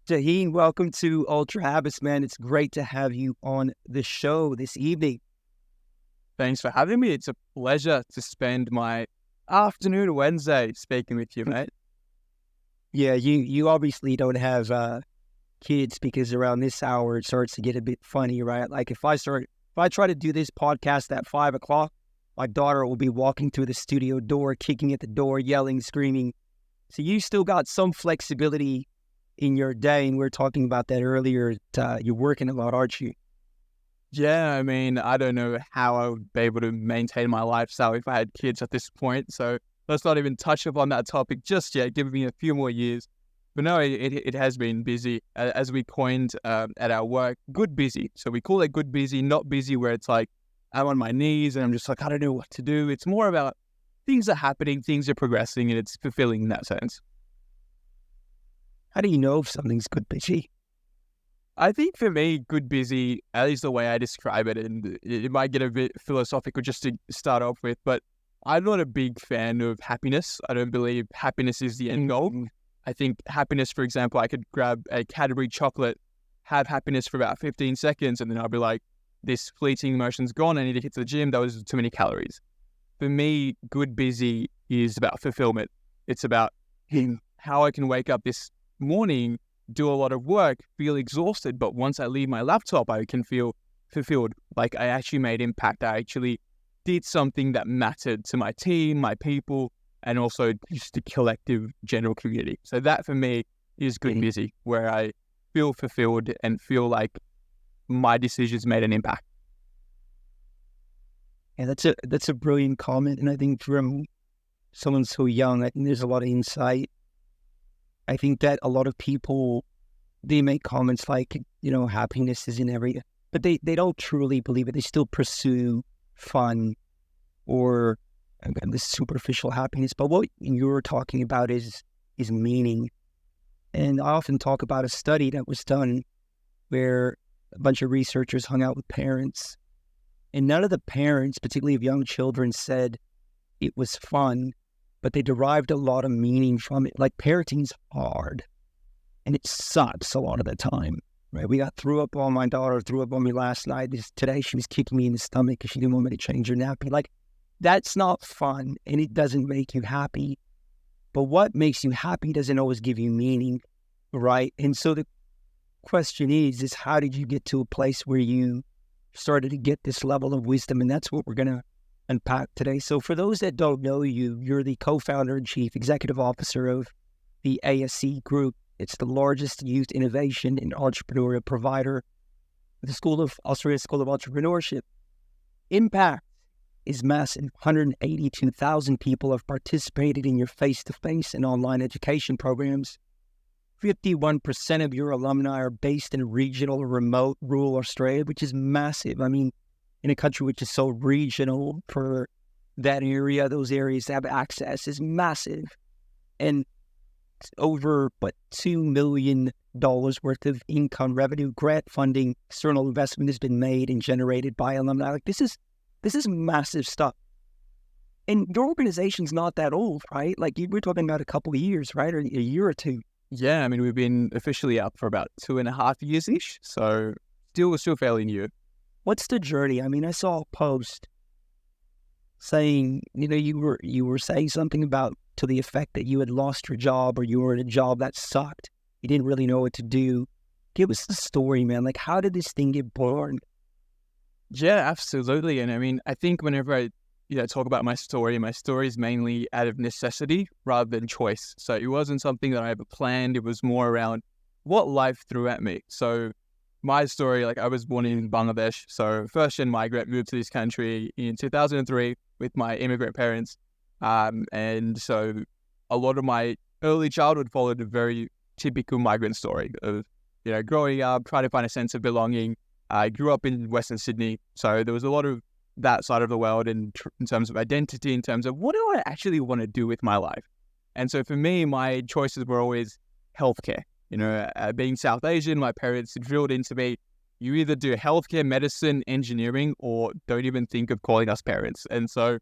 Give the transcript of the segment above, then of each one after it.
Jahin, welcome to Ultrahabits, man. It's great to have you on the show this evening. Thanks for having me. It's a pleasure to spend my afternoon Wednesday speaking with you, mate. Yeah, you obviously don't have kids because around this hour it starts to get a bit funny, right? Like if I try to do this podcast at 5 o'clock, my daughter will be walking through the studio door, kicking at the door, yelling, screaming. So you still got some flexibility in your day, and we were talking about that earlier. You're working a lot, aren't you? Yeah, I mean, I don't know how I would be able to maintain my lifestyle if I had kids at this point. So let's not even touch upon that topic just yet. Give me a few more years. But no, it has been busy, as we coined at our work, good busy. So we call it good busy, not busy where it's like I'm on my knees and I'm just like, I don't know what to do. It's more about things are happening, things are progressing, and it's fulfilling in that sense. How do you know if something's good busy? I think for me, good busy, at least the way I describe it, and it might get a bit philosophical just to start off with, but I'm not a big fan of happiness. I don't believe happiness is the end goal. I think happiness, for example, I could grab a Cadbury chocolate, have happiness for about 15 seconds, and then I'll be like, this fleeting emotion's gone. I need to get to the gym. That was too many calories. For me, good busy is about fulfillment. It's about how I can wake up this morning, do a lot of work, feel exhausted, but once I leave my laptop, I can feel fulfilled. Like I actually made impact. I actually did something that mattered to my team, my people, and also just the collective general community. So that for me is good busy, where I feel fulfilled and feel like my decisions made an impact. Yeah, that's a brilliant comment. And I think from someone so young, I think there's a lot of insight. I think that a lot of people, they make comments like, happiness is in every, but they don't truly believe it. They still pursue fun or this superficial happiness. But what you're talking about is meaning. And I often talk about a study that was done where a bunch of researchers hung out with parents, and none of the parents, particularly of young children, said it was fun, but they derived a lot of meaning from it. Like parenting's hard and it sucks a lot of the time, right? My daughter threw up on me last night. Today she was kicking me in the stomach because she didn't want me to change her nappy. Like that's not fun and it doesn't make you happy. But what makes you happy doesn't always give you meaning, right? And so the question is how did you get to a place where you started to get this level of wisdom? And that's what we're going to unpack today. So for those that don't know you, you're the co-founder and chief executive officer of the ASE Group. It's the largest youth innovation and entrepreneurial provider of the Australian School of Entrepreneurship. Impact is massive. 182,000 people have participated in your face-to-face and online education programs. 51% of your alumni are based in regional or remote rural Australia, which is massive. I mean, in a country which is so regional, for that area, those areas to have access is massive. And it's over, $2 million worth of income, revenue, grant funding, external investment has been made and generated by alumni. Like this is massive stuff. And your organization's not that old, right? Like we're talking about a couple of years, right? Or a year or two. Yeah, I mean, we've been officially up for about 2.5 years-ish, so still fairly new. What's the journey? I mean, I saw a post saying, you were saying something about to the effect that you had lost your job or you were in a job that sucked. You didn't really know what to do. Give us the story, man. Like, how did this thing get born? Yeah, absolutely. And I mean, I think whenever I talk about my story is mainly out of necessity rather than choice. So it wasn't something that I ever planned. It was more around what life threw at me. So my story, like I was born in Bangladesh, so first-gen migrant, moved to this country in 2003 with my immigrant parents. And so a lot of my early childhood followed a very typical migrant story of, growing up, trying to find a sense of belonging. I grew up in Western Sydney, so there was a lot of that side of the world in terms of identity, in terms of what do I actually want to do with my life. And so for me, my choices were always healthcare. Being South Asian, my parents drilled into me, you either do healthcare, medicine, engineering, or don't even think of calling us parents. And so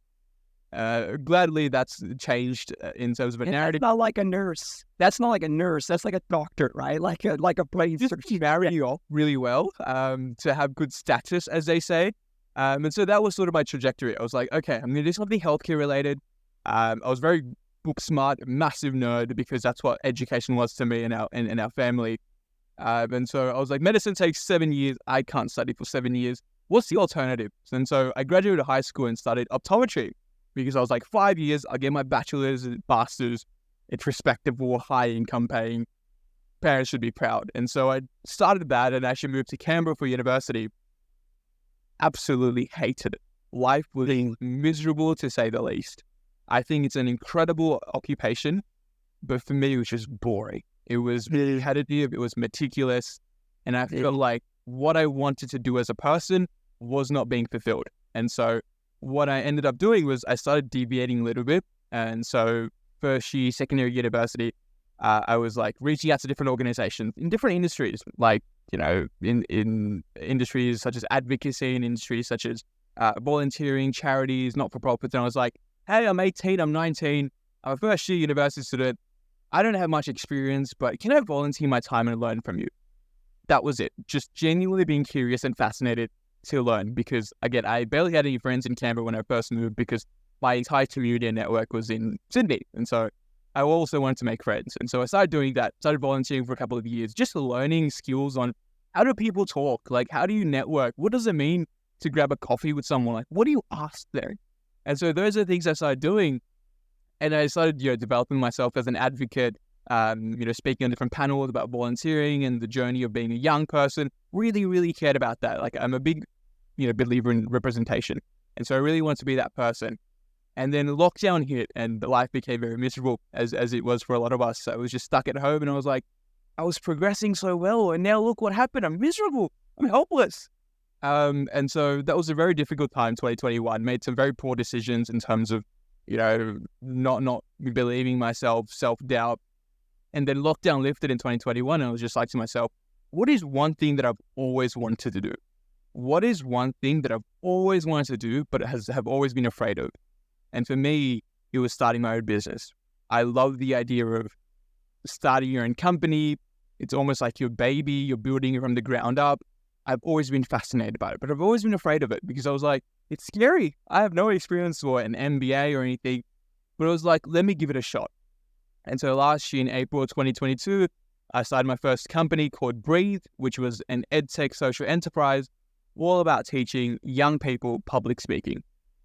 Gladly, that's changed in terms of a narrative. That's not like a nurse. That's not like a nurse. That's like a doctor, right? Like a brain Just surgeon. marry you off really well to have good status, as they say. And so that was sort of my trajectory. I was like, okay, I'm going to do something healthcare related. I was very book smart, massive nerd, because that's what education was to me and our family. And so I was like, medicine takes 7 years. I can't study for 7 years. What's the alternative? And so I graduated high school and studied optometry, because I was like, 5 years, I'll get my bachelor's and master's. It's respectable, high income paying. Parents should be proud. And so I started that and actually moved to Canberra for university. Absolutely hated it. Life was miserable, to say the least. I think it's an incredible occupation, but for me, it was just boring. It was repetitive, it was meticulous, and I felt like what I wanted to do as a person was not being fulfilled. And so what I ended up doing was I started deviating a little bit. And so first year, second year university, I was like reaching out to different organizations in different industries, like, you know, in industries such as advocacy, in industries such as volunteering, charities, not-for-profits. And I was like, hey, I'm 18, I'm 19, I'm a first year university student. I don't have much experience, but can I volunteer my time and learn from you? That was it. Just genuinely being curious and fascinated to learn, because, again, I barely had any friends in Canberra when I first moved, because my entire community and network was in Sydney. And so I also wanted to make friends. And so I started doing that, started volunteering for a couple of years, just learning skills on how do people talk? Like, how do you network? What does it mean to grab a coffee with someone? Like, what do you ask there? And so those are the things I started doing. And I started, developing myself as an advocate, speaking on different panels about volunteering and the journey of being a young person. Really, really cared about that. Like, I'm a big, believer in representation. And so I really wanted to be that person. And then lockdown hit and life became very miserable, as it was for a lot of us. So I was just stuck at home and I was like, I was progressing so well. And now look what happened. I'm miserable. I'm helpless. And so that was a very difficult time, 2021. Made some very poor decisions in terms of, not believing myself, self-doubt. And then lockdown lifted in 2021. And I was just like to myself, what is one thing that I've always wanted to do? What is one thing that I've always wanted to do, but have always been afraid of? And for me, it was starting my own business. I love the idea of starting your own company. It's almost like your baby. You're building it from the ground up. I've always been fascinated by it, but I've always been afraid of it, because I was like, it's scary. I have no experience or an MBA or anything, but I was like, let me give it a shot. And so last year in April 2022, I started my first company called Breathe, which was an edtech social enterprise, all about teaching young people public speaking.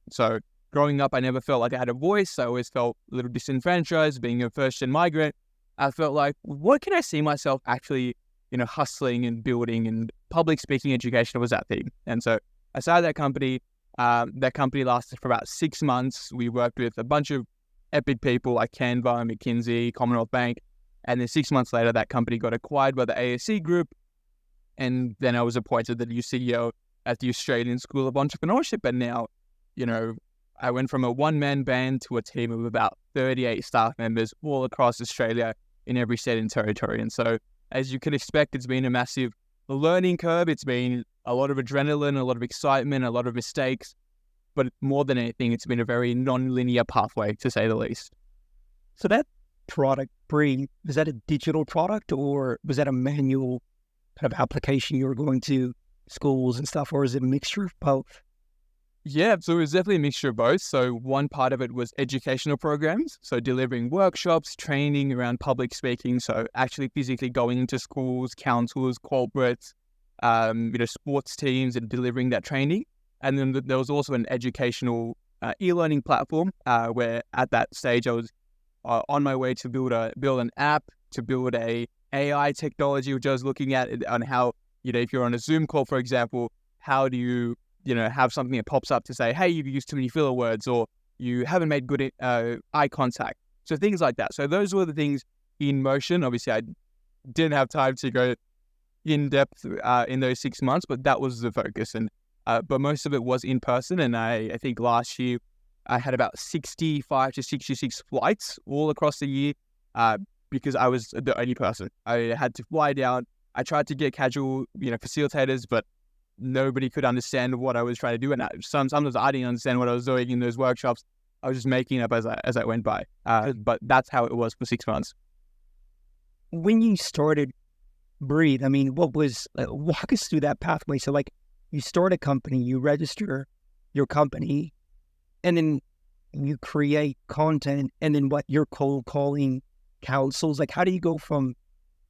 So growing up, I never felt like I had a voice. I always felt a little disenfranchised, being a first-gen migrant. I felt like, what can I see myself actually, hustling and building, and public speaking education was that thing. And so I started that company. That company lasted for about 6 months. We worked with a bunch of epic people like Canva, McKinsey, Commonwealth Bank. And then 6 months later, that company got acquired by the ASC group. And then I was appointed the new CEO at the Australian School of Entrepreneurship. And now, I went from a one-man band to a team of about 38 staff members all across Australia in every state and territory. And so, as you can expect, it's been a massive learning curve. It's been a lot of adrenaline, a lot of excitement, a lot of mistakes. But more than anything, it's been a very non-linear pathway, to say the least. So that product, Breathe, was that a digital product, or was that a manual kind of application you were going to schools and stuff, or is it a mixture of both? Yeah, so it was definitely a mixture of both. So one part of it was educational programs, so delivering workshops, training around public speaking, so actually physically going into schools, councils, corporates, sports teams, and delivering that training. And then there was also an educational e-learning platform where at that stage I was on my way to build an app, to build a AI technology, which I was looking at on how, if you're on a Zoom call, for example, how do you have something that pops up to say, hey, you've used too many filler words, or you haven't made good eye contact. So things like that. So those were the things in motion. Obviously, I didn't have time to go in depth in those 6 months, but that was the focus. And but most of it was in person. And I think last year I had about 65 to 66 flights all across the year because I was the only person. I had to fly down. I tried to get casual, facilitators, but nobody could understand what I was trying to do. And sometimes I didn't understand what I was doing in those workshops. I was just making it up as I went by. But that's how it was for 6 months. When you started Breathe, I mean, what was, walk us through that pathway. So like you start a company, you register your company, and then you create content, and then what, you're cold calling councils. Like how do you go from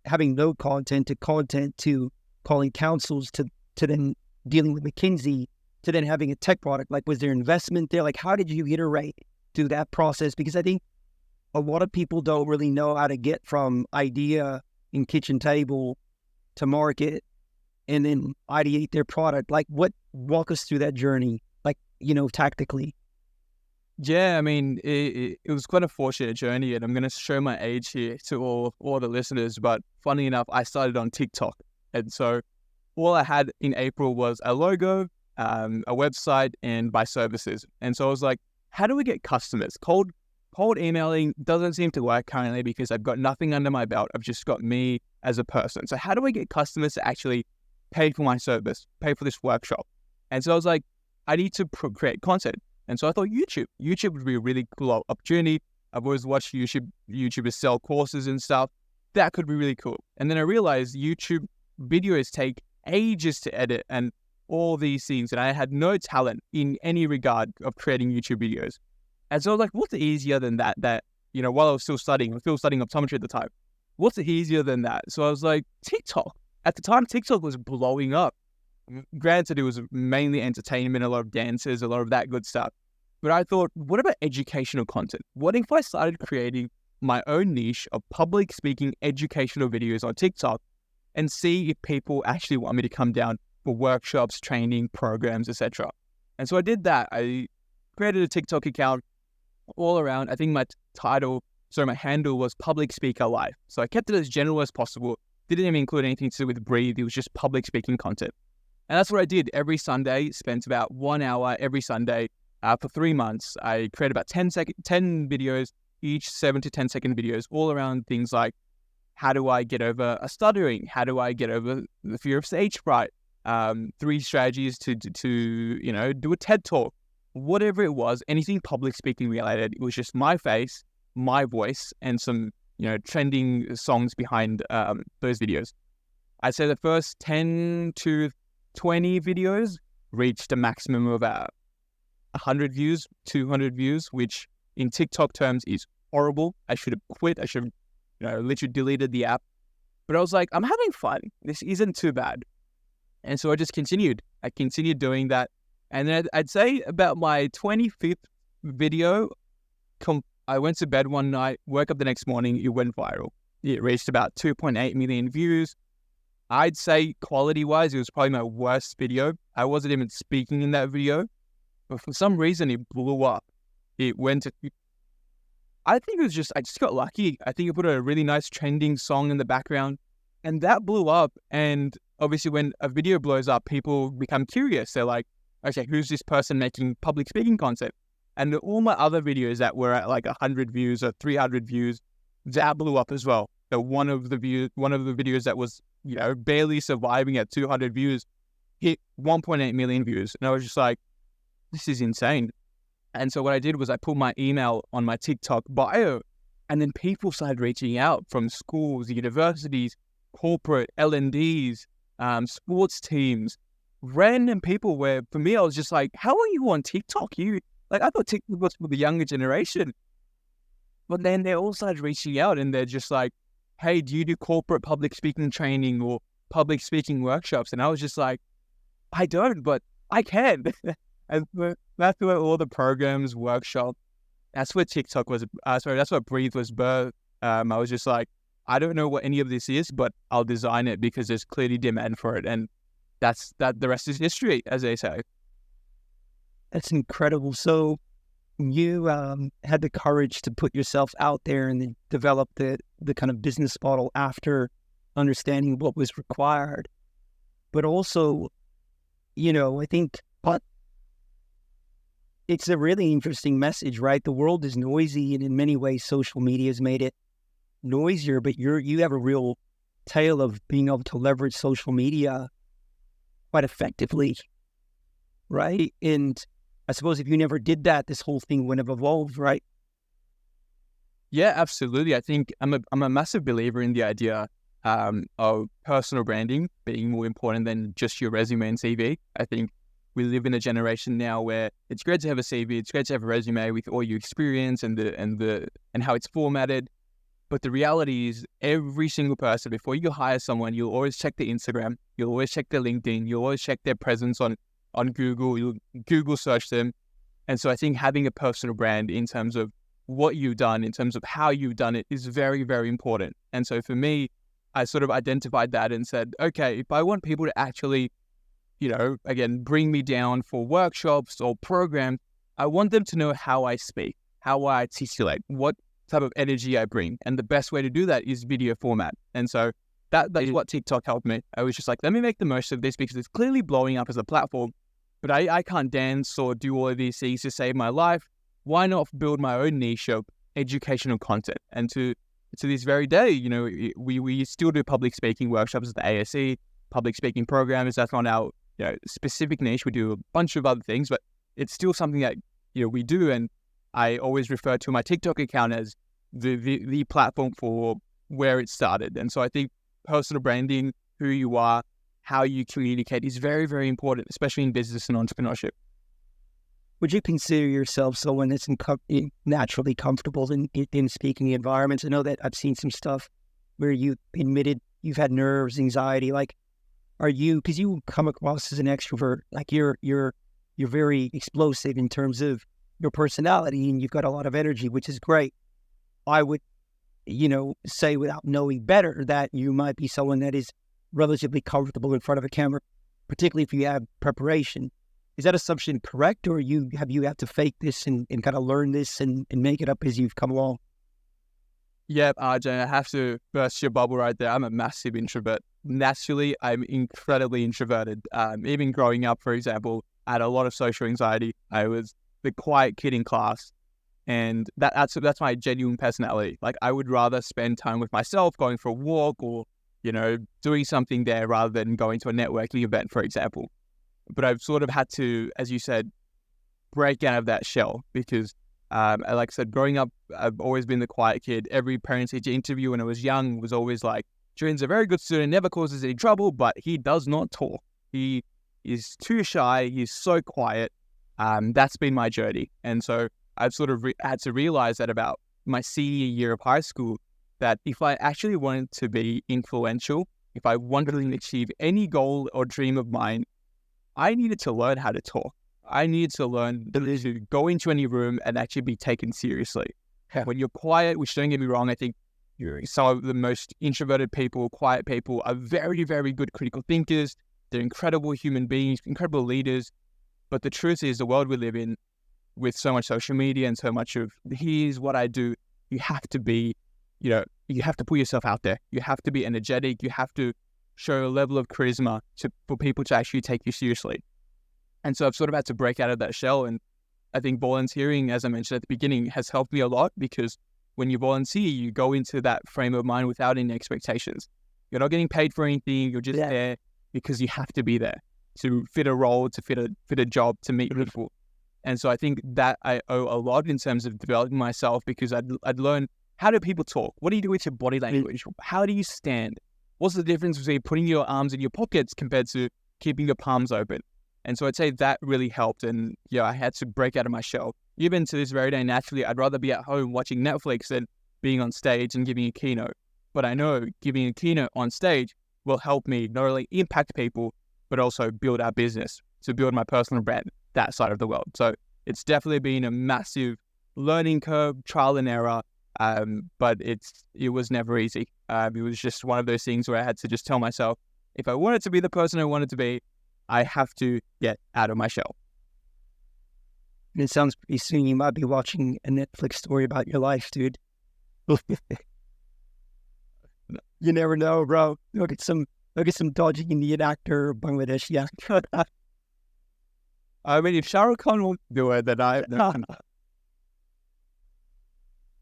having no content to calling councils to then dealing with McKinsey to then having a tech product? Like was there investment there? Like how did you iterate through that process? Because I think a lot of people don't really know how to get from idea in kitchen table to market and then ideate their product. Like walk us through that journey, like, tactically. Yeah, I mean, it was quite a fortunate journey, and I'm going to show my age here to all the listeners. But funny enough, I started on TikTok. And so all I had in April was a logo, a website, and buy services. And so I was like, how do we get customers? Cold emailing doesn't seem to work currently because I've got nothing under my belt. I've just got me as a person. So how do I get customers to actually pay for my service, pay for this workshop? And so I was like, I need to create content. And so I thought YouTube would be a really cool opportunity. I've always watched YouTubers sell courses and stuff. That could be really cool. And then I realized YouTube videos take ages to edit and all these things. And I had no talent in any regard of creating YouTube videos. And so I was like, what's easier than that? While I was still studying optometry at the time. What's easier than that? So I was like, TikTok. At the time, TikTok was blowing up. Granted, it was mainly entertainment, a lot of dances, a lot of that good stuff. But I thought, what about educational content? What if I started creating my own niche of public speaking educational videos on TikTok and see if people actually want me to come down for workshops, training, programs, etc. And so I did that. I created a TikTok account all around. I think my handle was Public Speaker Life. So I kept it as general as possible. Didn't even include anything to do with Breathe. It was just public speaking content. And that's what I did every Sunday, spent about 1 hour every Sunday for 3 months. I created about 10 videos, each 7 to 10 second videos, all around things like how do I get over a stuttering? How do I get over the fear of stage fright? 3 strategies to do a TED talk, whatever it was, anything public speaking related. It was just my face, my voice, and some trending songs behind those videos. I'd say the first 10 to 20 videos reached a maximum of about 100 views, 200 views, which in TikTok terms is horrible. I should have quit. I should have literally deleted the app. But I was like, I'm having fun. This isn't too bad. And so I just continued. I continued doing that. And then I'd say about my 25th video, I went to bed one night, woke up the next morning, it went viral. It reached about 2.8 million views. I'd say quality-wise, it was probably my worst video. I wasn't even speaking in that video. But for some reason, it blew up. I think it was just, I just got lucky. I think I put a really nice trending song in the background. And that blew up. And obviously, when a video blows up, people become curious. They're like, okay, who's this person making public speaking content? And all my other videos that were at like 100 views or 300 views, that blew up as well. So one of the videos that was, barely surviving at 200 views hit 1.8 million views. And I was just like, this is insane. And so what I did was I put my email on my TikTok bio, and then people started reaching out from schools, universities, corporate, L&Ds, sports teams, random people where for me, I was just like, how are you on TikTok? I thought TikTok was for the younger generation. But then they all started reaching out and they're just like, hey, do you do corporate public speaking training or public speaking workshops? And I was just like, I don't, but I can. And that's where all the programs, workshops, that's where TikTok was, that's where Breathe was birthed. I was just like, I don't know what any of this is, but I'll design it because there's clearly demand for it. And the rest is history, as they say. That's incredible. So you had the courage to put yourself out there and then develop the kind of business model after understanding what was required. But also, I think it's a really interesting message, right? The world is noisy, and in many ways, social media has made it noisier, but you have a real tale of being able to leverage social media quite effectively, right? And I suppose if you never did that, this whole thing wouldn't have evolved, right? Yeah, absolutely. I think I'm a massive believer in the idea of personal branding being more important than just your resume and CV. I think we live in a generation now where it's great to have a CV, it's great to have a resume with all your experience and how it's formatted. But the reality is, every single person, before you hire someone, you'll always check their Instagram, you'll always check their LinkedIn, you'll always check their presence on Google, you'll Google search them. And so I think having a personal brand in terms of what you've done, in terms of how you've done it, is very, very important. And so for me, I sort of identified that and said, okay, if I want people to actually, again, bring me down for workshops or programs, I want them to know how I speak, how I articulate, what type of energy I bring. And the best way to do that is video format. And so that's what TikTok helped me. I was just like, let me make the most of this because it's clearly blowing up as a platform, but I can't dance or do all of these things to save my life. Why not build my own niche of educational content? And to this very day, we still do public speaking workshops at the ASE, public speaking programs. That's not our specific niche. We do a bunch of other things, but it's still something that we do. And I always refer to my TikTok account as the platform for where it started. And so I think personal branding, who you are, how you communicate is very, very important, especially in business and entrepreneurship. Would you consider yourself someone that's naturally comfortable in speaking environments? I know that I've seen some stuff where you admitted you've had nerves, anxiety. Like, are you, because you come across as an extrovert, like you're very explosive in terms of your personality and you've got a lot of energy, which is great. I would, say without knowing better that you might be someone that is relatively comfortable in front of a camera, particularly if you have preparation. Is that assumption correct, or you have to fake this and kind of learn this and make it up as you've come along? Yeah, RJ, I have to burst your bubble right there. I'm a massive introvert. Naturally, I'm incredibly introverted. Even growing up, for example, I had a lot of social anxiety. I was the quiet kid in class, and that's my genuine personality. Like, I would rather spend time with myself, going for a walk or doing something there rather than going to a networking event, for example. But I've sort of had to, as you said, break out of that shell because, like I said, growing up, I've always been the quiet kid. Every parent-teacher interview when I was young was always like, Jahin's a very good student, never causes any trouble, but he does not talk. He is too shy. He's so quiet. That's been my journey. And so I've sort of had to realize that about my senior year of high school, that if I actually wanted to be influential, if I wanted to achieve any goal or dream of mine, I needed to learn how to talk. I needed to learn to go into any room and actually be taken seriously. Yeah. When you're quiet, which don't get me wrong, I think some of the most introverted people, quiet people are very, very good critical thinkers. They're incredible human beings, incredible leaders. But the truth is, the world we live in, with so much social media and so much of here's what I do, you have to be, you have to put yourself out there. You have to be energetic. You have to show a level of charisma for people to actually take you seriously. And so I've sort of had to break out of that shell. And I think volunteering, as I mentioned at the beginning, has helped me a lot because when you volunteer, you go into that frame of mind without any expectations. You're not getting paid for anything. You're just there because you have to be there to fit a role, to fit a job, to meet people. And so I think that I owe a lot in terms of developing myself because I'd learn, how do people talk? What do you do with your body language? How do you stand? What's the difference between putting your arms in your pockets compared to keeping your palms open? And so I'd say that really helped. And I had to break out of my shell. Even to this very day, naturally, I'd rather be at home watching Netflix than being on stage and giving a keynote. But I know giving a keynote on stage will help me not only impact people, but also build our business, to build my personal brand, that side of the world. So it's definitely been a massive learning curve, trial and error. But it was never easy. It was just one of those things where I had to just tell myself, if I wanted to be the person I wanted to be, I have to get out of my shell. It sounds pretty soon you might be watching a Netflix story about your life, dude. You never know, bro. Look at some dodgy Indian actor or Bangladeshi actor. I mean, if Shah Rukh Khan won't do it, then I...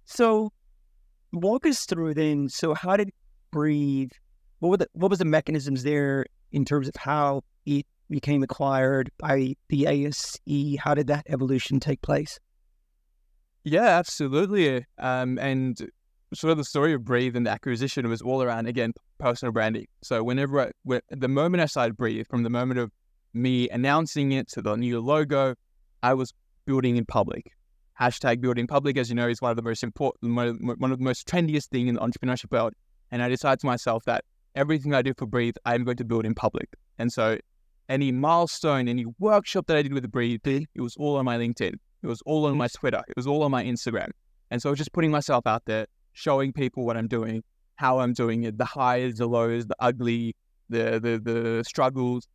So, walk us through then. So, how did Breathe? What was the mechanisms there in terms of how it became acquired by the ASE. How did that evolution take place? Yeah, absolutely. And sort of the story of Breathe and the acquisition was all around, again, personal branding. So the moment I started Breathe, from the moment of me announcing it to the new logo, I was building in public. Hashtag building public, as you know, is one of the most important, one of the most trendiest thing in the entrepreneurship world. And I decided to myself that everything I do for Breathe, I'm going to build in public. And so any milestone, any workshop that I did with Breathe, it was all on my LinkedIn. It was all on my Twitter. It was all on my Instagram. And so I was just putting myself out there, showing people what I'm doing, how I'm doing it, the highs, the lows, the ugly, the struggles.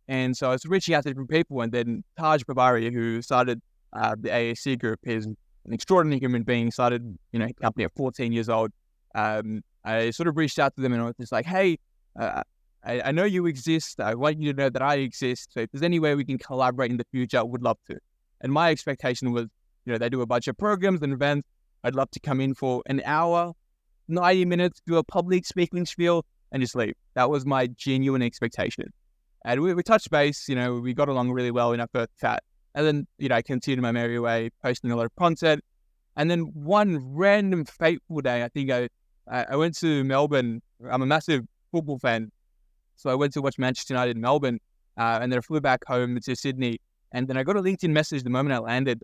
And so I was reaching out to different people. And then Taj Babari, who started the AAC group, is an extraordinary human being, started, his company at 14 years old. I sort of reached out to them and I was just like, hey, I know you exist. I want you to know that I exist. So if there's any way we can collaborate in the future, I would love to. And my expectation was, they do a bunch of programs and events. I'd love to come in for an hour, 90 minutes, do a public speaking spiel, and just leave. That was my genuine expectation. And we touched base, we got along really well in our first chat. And then, I continued my merry way, posting a lot of content. And then one random fateful day, I think I went to Melbourne. I'm a massive football fan. So I went to watch Manchester United in Melbourne, and then I flew back home to Sydney. And then I got a LinkedIn message the moment I landed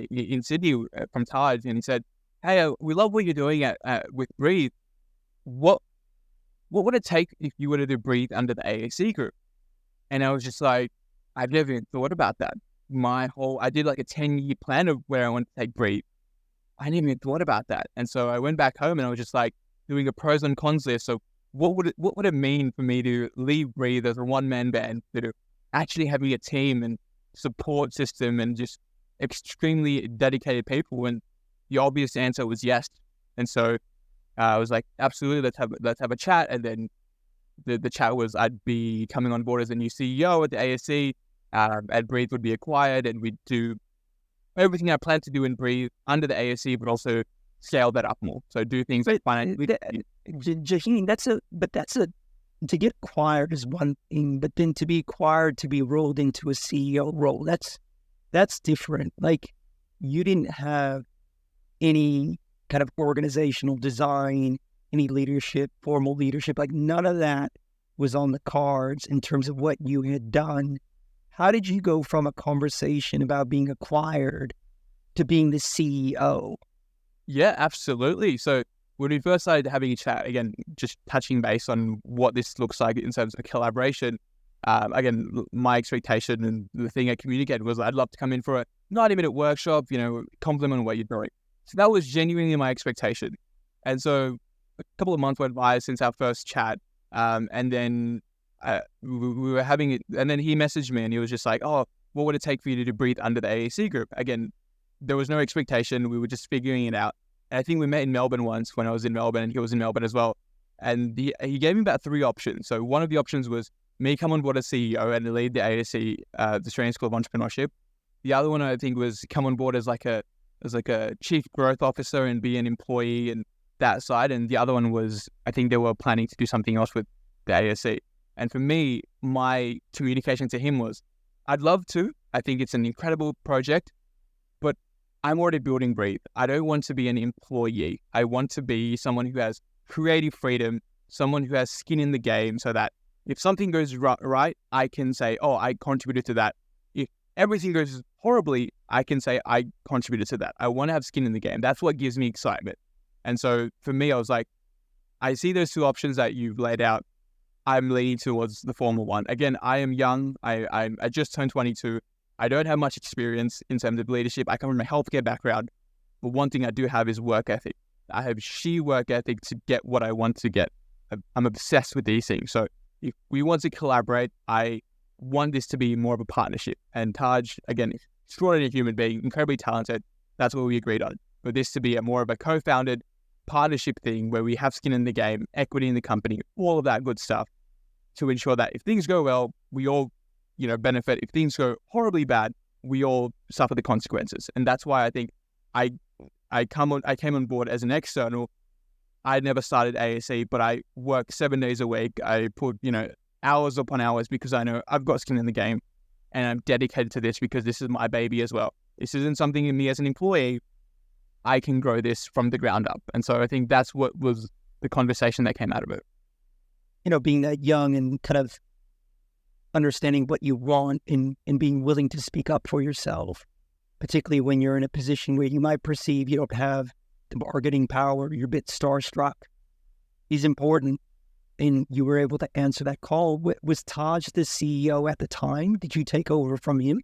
in Sydney from Taj, and he said, hey, we love what you're doing with Breathe. What would it take if you were to do Breathe under the AAC group? And I was just like, I've never even thought about that. I did like a 10-year plan of where I want to take Breathe. I didn't even thought about that. And so I went back home and I was just like doing a pros and cons list. So what would it mean for me to leave Breathe as a one-man band to actually having a team and support system and just extremely dedicated people? And the obvious answer was yes. And so I was like, absolutely, let's have a chat. And then the chat was I'd be coming on board as a new CEO at the ASC, and Breathe would be acquired, and we'd do everything I planned to do in Breathe under the ASC, but also scale that up more. So do things like financially. Jahin, to get acquired is one thing, but then to be acquired, to be rolled into a CEO role, that's different. Like, you didn't have any kind of organizational design, any leadership, formal leadership, like none of that was on the cards in terms of what you had done. How did you go from a conversation about being acquired to being the CEO? Yeah, absolutely. So when we first started having a chat, again, just touching base on what this looks like in terms of collaboration, again, my expectation and the thing I communicated was I'd love to come in for a 90-minute workshop, compliment what you're doing. So that was genuinely my expectation. And so a couple of months went by since our first chat, and then we were having it, and then he messaged me and he was just like, oh, what would it take for you to Breathe under the AAC group? Again, there was no expectation. We were just figuring it out. And I think we met in Melbourne once when I was in Melbourne and he was in Melbourne as well. And he gave me about 3 options. So one of the options was me come on board as CEO and lead the ASC, the Australian School of Entrepreneurship. The other one I think was come on board as like a chief growth officer and be an employee and that side. And the other one was, I think they were planning to do something else with the ASC. And for me, my communication to him was, I'd love to. I think it's an incredible project, but I'm already building Breathe. I don't want to be an employee. I want to be someone who has creative freedom, someone who has skin in the game, so that if something goes right, I can say, oh, I contributed to that. If everything goes horribly, I can say I contributed to that. I want to have skin in the game. That's what gives me excitement. And so for me, I was like, I see those 2 options that you've laid out. I'm leaning towards the former one. Again, I am young. I just turned 22. I don't have much experience in terms of leadership. I come from a healthcare background, but one thing I do have is work ethic. I have sheer work ethic to get what I want to get. I'm obsessed with these things. So if we want to collaborate, I want this to be more of a partnership. And Taj, again, extraordinary human being, incredibly talented. That's what we agreed on. For this to be more of a co-founded partnership thing where we have skin in the game, equity in the company, all of that good stuff to ensure that if things go well, we all, benefit. If things go horribly bad, we all suffer the consequences. And that's why I think I came on board as an external. I never started ASC, but I work 7 days a week. I put, hours upon hours because I know I've got skin in the game and I'm dedicated to this because this is my baby as well. This isn't something in me as an employee. I can grow this from the ground up. And so I think that's what was the conversation that came out of it. Being that young and kind of understanding what you want and being willing to speak up for yourself, particularly when you're in a position where you might perceive you don't have the bargaining power, you're a bit starstruck, is important. And you were able to answer that call. Was Taj the CEO at the time? Did you take over from him?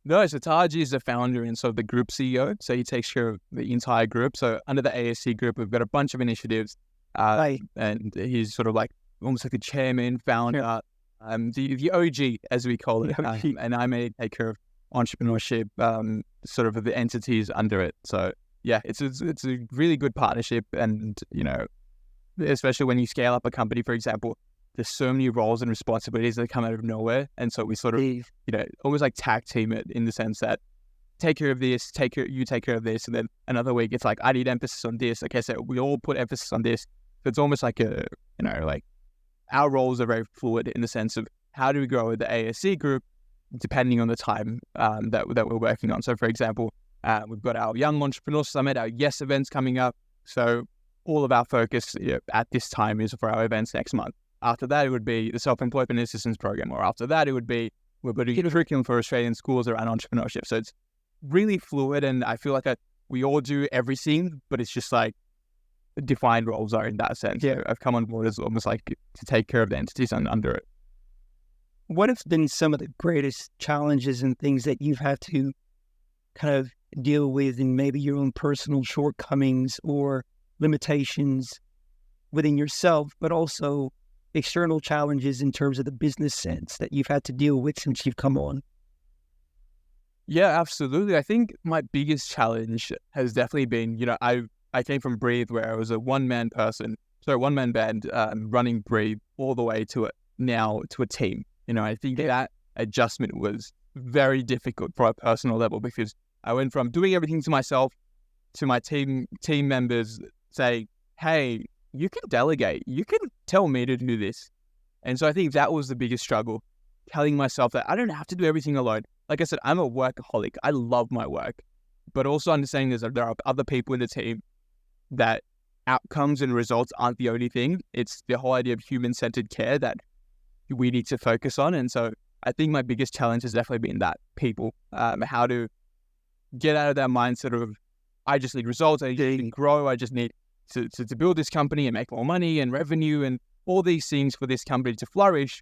No, so Taj is the founder and so the group CEO. So he takes care of the entire group. So under the ASC group, we've got a bunch of initiatives. Right. And he's sort of like almost like the chairman, founder, the OG, as we call it. And I may take care of entrepreneurship, sort of the entities under it. So yeah, it's a really good partnership. And, especially when you scale up a company, for example, there's so many roles and responsibilities that come out of nowhere. And so we sort of, almost like tag team it in the sense that take care of this, you take care of this. And then another week, it's like, I need emphasis on this. Okay, so we all put emphasis on this. So it's almost like like our roles are very fluid in the sense of how do we grow the ASC group depending on the time that we're working on. So for example, we've got our Young Entrepreneur Summit, our Yes events coming up. So all of our focus at this time is for our events next month. After that, it would be the Self-Employment Assistance Program. Or after that, it would be we're building a curriculum for Australian schools around entrepreneurship. So it's really fluid. And I feel like we all do everything, but it's just like defined roles are in that sense. Yeah, I've come on board as almost like to take care of the entities under it. What have been some of the greatest challenges and things that you've had to kind of deal with in maybe your own personal shortcomings or limitations within yourself, but also external challenges in terms of the business sense that you've had to deal with since you've come on? Yeah, absolutely. I think my biggest challenge has definitely been, I came from Breathe where I was a one-man band running Breathe all the way to a team. I think that adjustment was very difficult for a personal level because I went from doing everything to myself to my team members say, hey, you can delegate. You can tell me to do this. And so I think that was the biggest struggle, telling myself that I don't have to do everything alone. Like I said, I'm a workaholic. I love my work, but also understanding there are other people in the team that outcomes and results aren't the only thing. It's the whole idea of human-centered care that we need to focus on. And so I think my biggest challenge has definitely been that people, how to get out of that mindset of, I just need results, I need to grow, I just need to build this company and make more money and revenue and all these things for this company to flourish,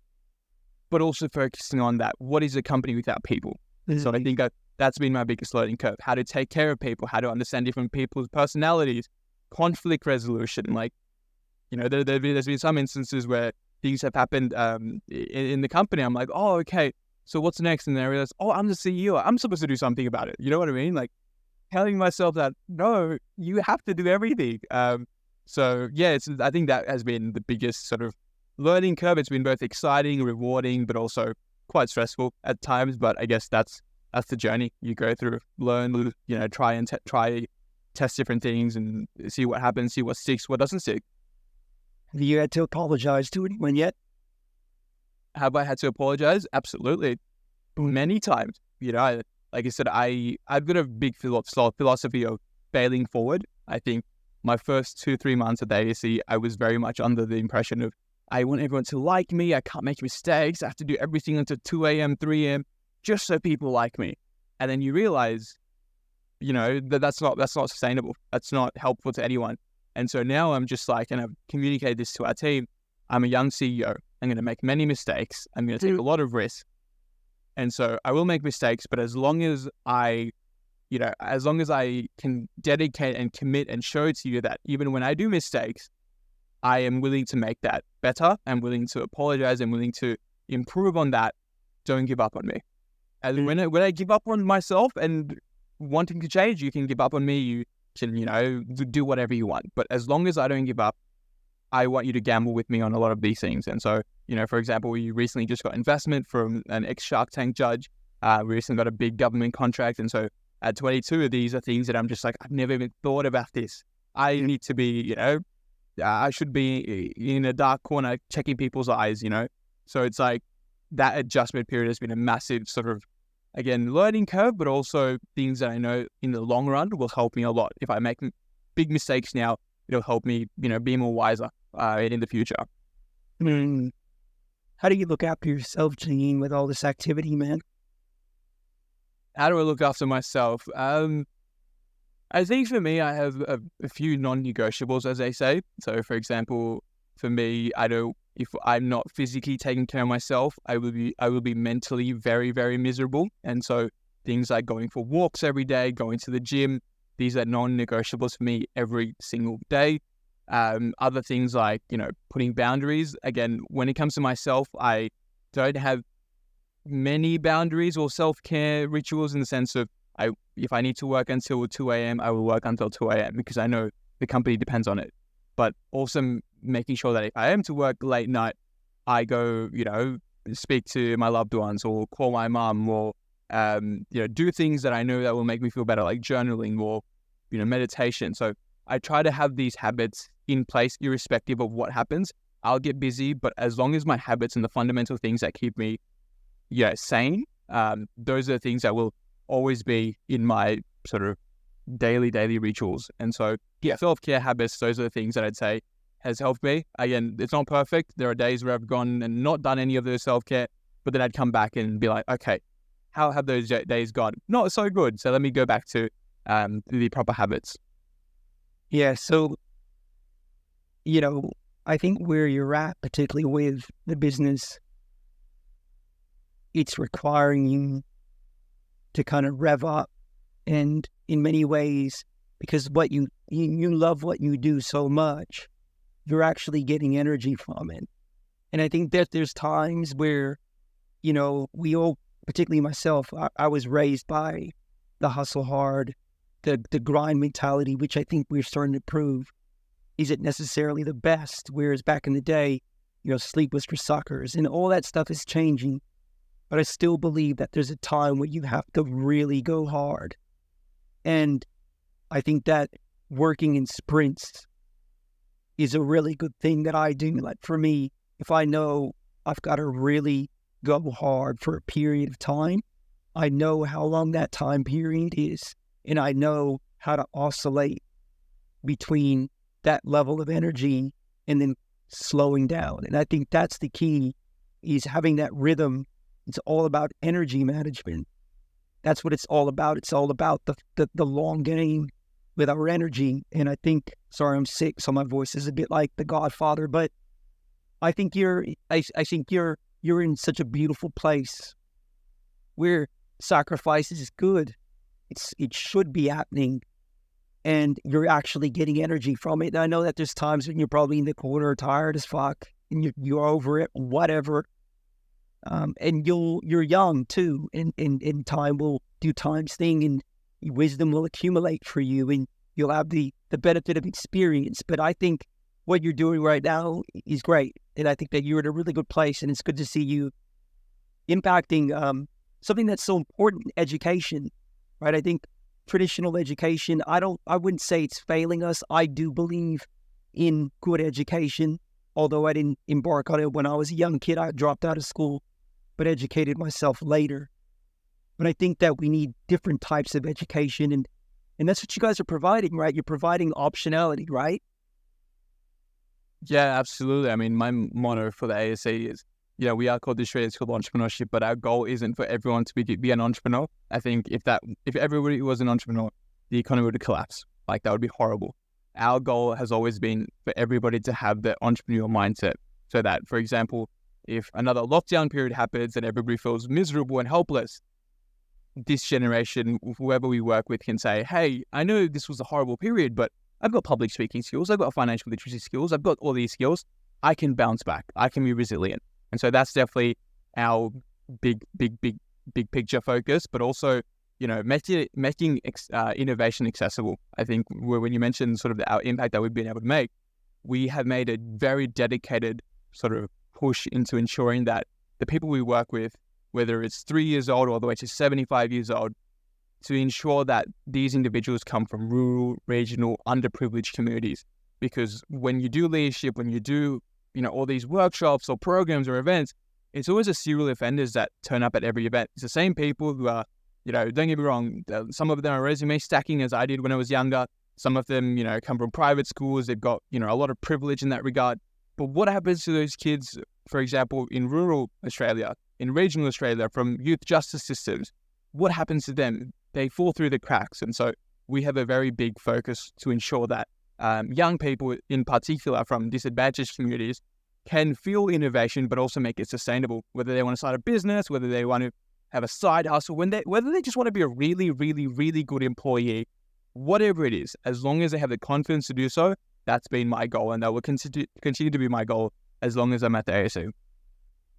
but also focusing on that. What is a company without people? Mm-hmm. So I think that's been my biggest learning curve, how to take care of people, how to understand different people's personalities, conflict resolution. Like, there's been some instances where things have happened in the company. I'm like, oh, okay, so what's next? And then I realize, oh, I'm the CEO. I'm supposed to do something about it. You know what I mean? Like telling myself that, no, you have to do everything. So yeah, I think that has been the biggest sort of learning curve. It's been both exciting, rewarding, but also quite stressful at times. But I guess that's the journey you go through, learn, try and test different things and see what happens, see what sticks, what doesn't stick. Have you had to apologize to anyone yet? Have I had to apologize? Absolutely. Many times. Like I said, I've got a big philosophy of failing forward. I think my first 2-3 months at the ASC, I was very much under the impression of, I want everyone to like me. I can't make mistakes. I have to do everything until 2 a.m., 3 a.m. just so people like me. And then you realize, that's not sustainable. That's not helpful to anyone. And so now I'm just like, and I've communicated this to our team, I'm a young CEO. I'm going to make many mistakes. I'm going to take a lot of risks. And so I will make mistakes, but as long as I can dedicate and commit and show to you that even when I do mistakes, I am willing to make that better. I'm willing to apologize. I'm willing to improve on that. Don't give up on me. And when I give up on myself and wanting to change, you can give up on me. You can, do whatever you want. But as long as I don't give up, I want you to gamble with me on a lot of these things. And so, for example, we recently just got investment from an ex-Shark Tank judge. We recently got a big government contract. And so at 22 of these are things that I'm just like, I've never even thought about this. I need to be, I should be in a dark corner checking people's eyes, So it's like that adjustment period has been a massive sort of, again, learning curve, but also things that I know in the long run will help me a lot. If I make big mistakes now, it'll help me, be more wiser in the future. How do you look after yourself, Jahin, with all this activity, man? How do I look after myself? I think for me, I have a few non-negotiables, as they say. So, for example, for me, if I'm not physically taking care of myself, I will be mentally very, very miserable. And so things like going for walks every day, going to the gym, these are non-negotiables for me every single day. Other things like, putting boundaries. Again, when it comes to myself, I don't have many boundaries or self-care rituals in the sense of if I need to work until 2 a.m., I will work until 2 a.m. because I know the company depends on it. But also making sure that if I am to work late night, I go, speak to my loved ones or call my mom or, do things that I know that will make me feel better, like journaling or, meditation. So I try to have these habits in place irrespective of what happens. I'll get busy, but as long as my habits and the fundamental things that keep me, sane, those are the things that will always be in my sort of daily rituals. And so, self-care habits, those are the things that I'd say has helped me. Again, it's not perfect. There are days where I've gone and not done any of those self-care, but then I'd come back and be like, okay, how have those days gone? Not so good. So let me go back to the proper habits. Yeah. So, I think where you're at, particularly with the business, it's requiring you to kind of rev up, and in many ways, because what you love what you do so much, you're actually getting energy from it. And I think that there's times where, we all, particularly myself, I was raised by the hustle hard, the grind mentality, which I think we're starting to prove isn't necessarily the best. Whereas back in the day, sleep was for suckers, and all that stuff is changing. But I still believe that there's a time where you have to really go hard. And I think that working in sprints is a really good thing that I do. Like for me, if I know I've got to really go hard for a period of time, I know how long that time period is. And I know how to oscillate between that level of energy and then slowing down. And I think that's the key, is having that rhythm. It's all about energy management. That's what it's all about. It's all about the long game with our energy. And I think, sorry, I'm sick, so my voice is a bit like The Godfather, but I think you're in such a beautiful place where sacrifice is good. It should be happening, and you're actually getting energy from it. And I know that there's times when you're probably in the corner, tired as fuck, and you're over it, whatever. And you're young too, and time will do time's thing, and wisdom will accumulate for you, and you'll have the benefit of experience. But I think what you're doing right now is great, and I think that you're in a really good place, and it's good to see you impacting something that's so important, education, right? I think traditional education, I wouldn't say it's failing us. I do believe in good education, although I didn't embark on it when I was a young kid. I dropped out of school, but educated myself later. But I think that we need different types of education, and that's what you guys are providing, right? You're providing optionality, right? Yeah, absolutely. I mean, my motto for the ASE is, we are called the Australian School of Entrepreneurship, but our goal isn't for everyone to be an entrepreneur. I think if everybody was an entrepreneur, the economy would collapse. Like, that would be horrible. Our goal has always been for everybody to have the entrepreneurial mindset, so that, for example, if another lockdown period happens and everybody feels miserable and helpless, this generation, whoever we work with, can say, hey, I know this was a horrible period, but I've got public speaking skills, I've got financial literacy skills, I've got all these skills, I can bounce back, I can be resilient. And so that's definitely our big picture focus, but also, making innovation accessible. I think when you mentioned sort of our impact that we've been able to make, we have made a very dedicated sort of push into ensuring that the people we work with, whether it's 3 years old all the way to 75 years old, to ensure that these individuals come from rural, regional, underprivileged communities. because when you do leadership, when you do, all these workshops or programs or events, it's always the serial offenders that turn up at every event. It's the same people who are, don't get me wrong, some of them are resume stacking as I did when I was younger. Some of them, come from private schools. They've got, a lot of privilege in that regard. But what happens to those kids, for example, in rural Australia, in regional Australia, from youth justice systems? What happens to them? They fall through the cracks. And so we have a very big focus to ensure that young people, in particular from disadvantaged communities, can feel innovation, but also make it sustainable. Whether they want to start a business, whether they want to have a side hustle, whether they just want to be a really, really, really good employee, whatever it is, as long as they have the confidence to do so, that's been my goal, and that will continue to be my goal as long as I'm at the ASU.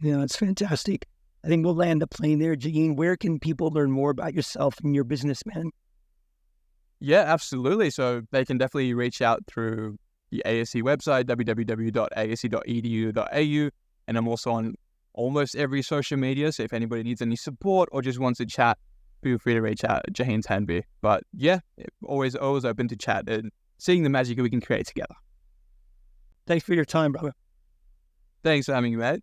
Yeah, that's fantastic. I think we'll land the plane there, Jahin. Where can people learn more about yourself and your business, man? Yeah, absolutely. So they can definitely reach out through the ASC website, www.asc.edu.au. And I'm also on almost every social media. So if anybody needs any support or just wants to chat, feel free to reach out, Jahin Tanvir. But yeah, always open to chat and seeing the magic we can create together. Thanks for your time, brother. Thanks for having me, mate.